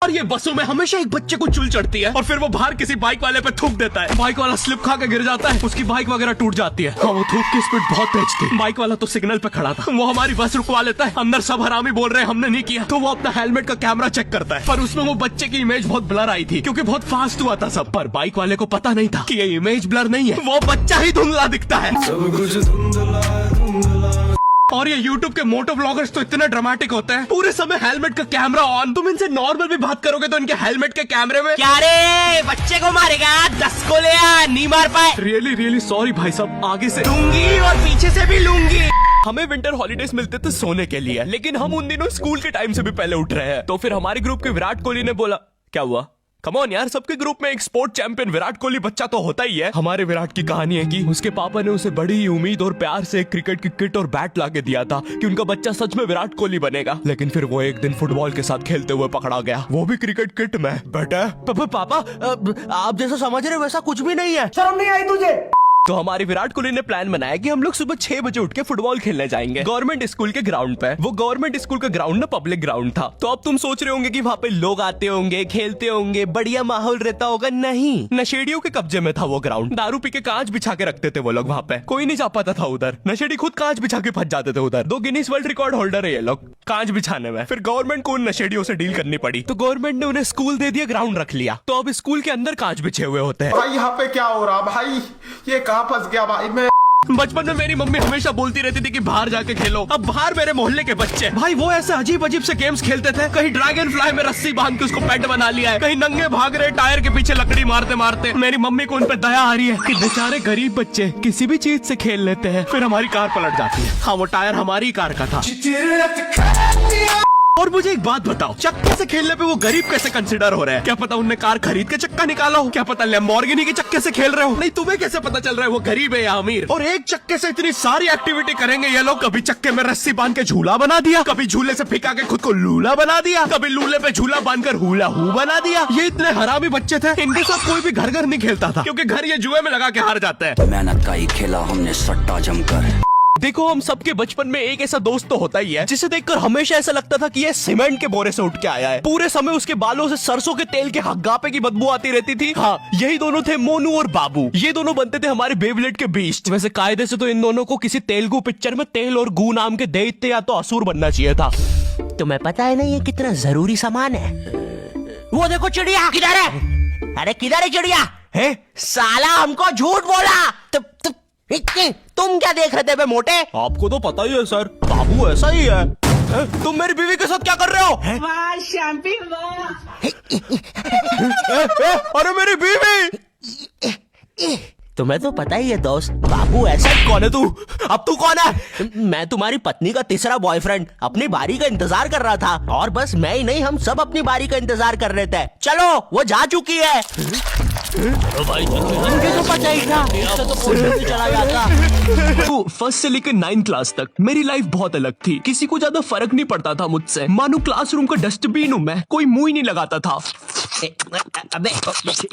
और ये बसों में हमेशा एक बच्चे को चुल चढ़ती है और फिर वो बाहर किसी बाइक वाले पे थूक देता है। बाइक वाला स्लिप खा के गिर जाता है, उसकी बाइक वगैरह टूट जाती है। हाँ, वो थूक की स्पीड बहुत तेज थी। बाइक वाला तो सिग्नल पे खड़ा था, वो हमारी बस रुकवा लेता है। अंदर सब हरामी बोल रहे हैं हमने नहीं किया, तो वो अपना हेलमेट का कैमरा चेक करता है, पर उसमें वो बच्चे की इमेज बहुत ब्लर आई थी क्योंकि बहुत फास्ट हुआ था सब। पर बाइक वाले को पता नहीं था कि ये इमेज ब्लर नहीं है, वो बच्चा ही धुंधला दिखता है। सब कुछ और ये YouTube के मोटो ब्लॉगर्स तो इतने ड्रामेटिक होते हैं, पूरे समय हेलमेट का कैमरा ऑन। तुम इनसे नॉर्मल भी बात करोगे तो इनके हेलमेट के कैमरे में क्या रे बच्चे को मारेगा, 10 को ले आ, नहीं मार पाए। रियली सॉरी भाई साहब, आगे से लूंगी और पीछे से भी लूंगी। हमें विंटर हॉलीडेज मिलते थे सोने के लिए, लेकिन हम उन दिनों स्कूल के टाइम से भी पहले उठ रहे हैं। तो फिर हमारे ग्रुप के विराट कोहली ने बोला, क्या हुआ? कम ऑन यार, सबके ग्रुप में एक स्पोर्ट चैंपियन विराट कोहली बच्चा तो होता ही है। हमारे विराट की कहानी है कि उसके पापा ने उसे बड़ी उम्मीद और प्यार से क्रिकेट की किट और बैट लाके दिया था कि उनका बच्चा सच में विराट कोहली बनेगा। लेकिन फिर वो एक दिन फुटबॉल के साथ खेलते हुए पकड़ा गया, वो भी क्रिकेट किट में। बेटा पापा आप जैसा समझ रहे वैसा कुछ भी नहीं है, शर्म नहीं आई तुझे? तो हमारे विराट कोहली ने प्लान बनाया कि हम लोग सुबह 6 बजे उठ के फुटबॉल खेलने जाएंगे गवर्नमेंट स्कूल के ग्राउंड पे। वो गवर्नमेंट स्कूल का ग्राउंड ना पब्लिक ग्राउंड था। तो अब तुम सोच रहे होंगे कि वहाँ पे लोग आते होंगे, खेलते होंगे, बढ़िया माहौल रहता होगा। नहीं, नशेड़ियों के कब्जे में था वो ग्राउंड। दारू पी के कांच बिछा के रखते थे वो लोग वहाँ पे, कोई नहीं जा पाता था उधर। नशेड़ी खुद कांच बिछा के फंस जाते थे उधर। 2 गिनीज वर्ल्ड रिकॉर्ड होल्डर है ये लोग कांच बिछाने में। फिर गवर्नमेंट को उन नशेड़ियों से डील करनी पड़ी, तो गवर्नमेंट ने उन्हें स्कूल दे दिया, ग्राउंड रख लिया। तो अब स्कूल के अंदर कांच बिछे हुए होते हैं। भाई यहाँ पे क्या हो रहा भाई, ये कहाँ फंस गया भाई मैं। बचपन में मेरी मम्मी हमेशा बोलती रहती थी कि बाहर जाके खेलो। अब बाहर मेरे मोहल्ले के बच्चे भाई वो ऐसे अजीब अजीब से गेम्स खेलते थे। कहीं ड्रैगन फ्लाई में रस्सी बांध के उसको पेट बना लिया है, कहीं नंगे भाग रहे टायर के पीछे लकड़ी मारते मारते। मेरी मम्मी को उन पे दया आ रही है कि बेचारे गरीब बच्चे किसी भी चीज से खेल लेते हैं। फिर हमारी कार पलट जाती है। हाँ, वो टायर हमारी कार का था। और मुझे एक बात बताओ, चक्के से खेलने पे वो गरीब कैसे कंसिडर हो रहे हैं? क्या पता उनने कार खरीद के चक्का निकाला हो, क्या पता लैम्बोर्गिनी के चक्के से खेल रहे हो। नहीं, तुम्हें कैसे पता चल रहा है वो गरीब है या अमीर? और एक चक्के से इतनी सारी एक्टिविटी करेंगे ये लोग। कभी चक्के में रस्सी बांध के झूला बना दिया, कभी झूले से फिका के खुद को लूला बना दिया, कभी लूले पे झूला बांधकर हुला हू बना दिया। ये इतने हरामी बच्चे थे, इनके साथ कोई भी घर नहीं खेलता था क्योंकि घर ये जुए में लगा के हार जाते हैं। मेहनत का ही खेला हमने सट्टा जमकर। देखो, हम सबके बचपन में एक ऐसा दोस्त तो होता ही है जिसे देखकर हमेशा ऐसा लगता था कि ये सीमेंट के बोरे से उठ के आया है। पूरे समय उसके बालों से सरसों के तेल के हग्गापे की बदबू आती रहती थी। हाँ, यही दोनों थे मोनू और बाबू। ये दोनों बनते थे हमारे बेबलेट के बीस्ट। वैसे कायदे से तो इन दोनों को किसी तेलुगु पिक्चर में तेल और गू नाम के दैत्य या तो असुर बनना चाहिए था। तुम्हें पता है ना ये कितना जरूरी सामान है? वो देखो चिड़िया किधर है? अरे किधर है चिड़िया? है साला हमको झूठ बोला। तुम क्या देख रहे थे बे मोटे? आपको तो पता ही है सर, बाबू ऐसा ही है। तुम मेरी बीवी के साथ क्या कर रहे हो? वाह शैम्पी वाह। अरे मेरी बीवी! तुम्हें तो पता ही है दोस्त, बाबू ऐसा। कौन है तू? अब तू कौन है? मैं तुम्हारी पत्नी का तीसरा बॉयफ्रेंड, अपनी बारी का इंतजार कर रहा था। और बस मैं ही नहीं, हम सब अपनी बारी का इंतजार कर रहे थे। चलो, वो जा चुकी है। भाई मुझे तो पता ही था, इससे तो पोस्टर से चला जाता। तो फर्स्ट से लेकर 9th क्लास तक मेरी लाइफ बहुत अलग थी। किसी को ज्यादा फर्क नहीं पड़ता था मुझसे। मानो क्लासरूम का डस्टबिन हूँ मैं, कोई मुंह ही नहीं लगाता था। अबे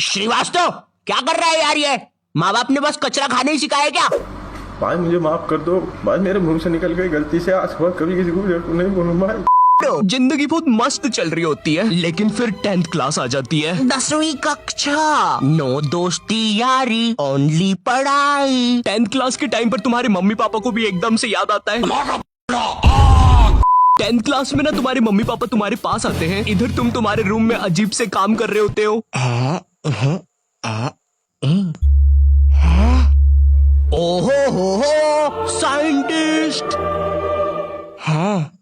श्रीवास्तव, क्या कर रहा है यार ये? माँ बाप ने बस कचरा खाने ही सिखाया क्या? भाई मुझे माफ कर दो भाई, मेरे मुंह से निकल गई गलती से। आज के बाद कभी किसी को नहीं बोलूंगा भाई। जिंदगी बहुत मस्त चल रही होती है, लेकिन फिर 10th क्लास आ जाती है। 10वीं कक्षा, नो दोस्ती यारी, ओनली पढ़ाई। 10th क्लास के टाइम पर तुम्हारे मम्मी पापा को भी एकदम से याद आता है। 10th क्लास में ना तुम्हारे मम्मी पापा तुम्हारे पास आते हैं, इधर तुम तुम्हारे रूम में अजीब से काम कर रहे होते हो। ओहो हो साइंटिस्ट। हाँ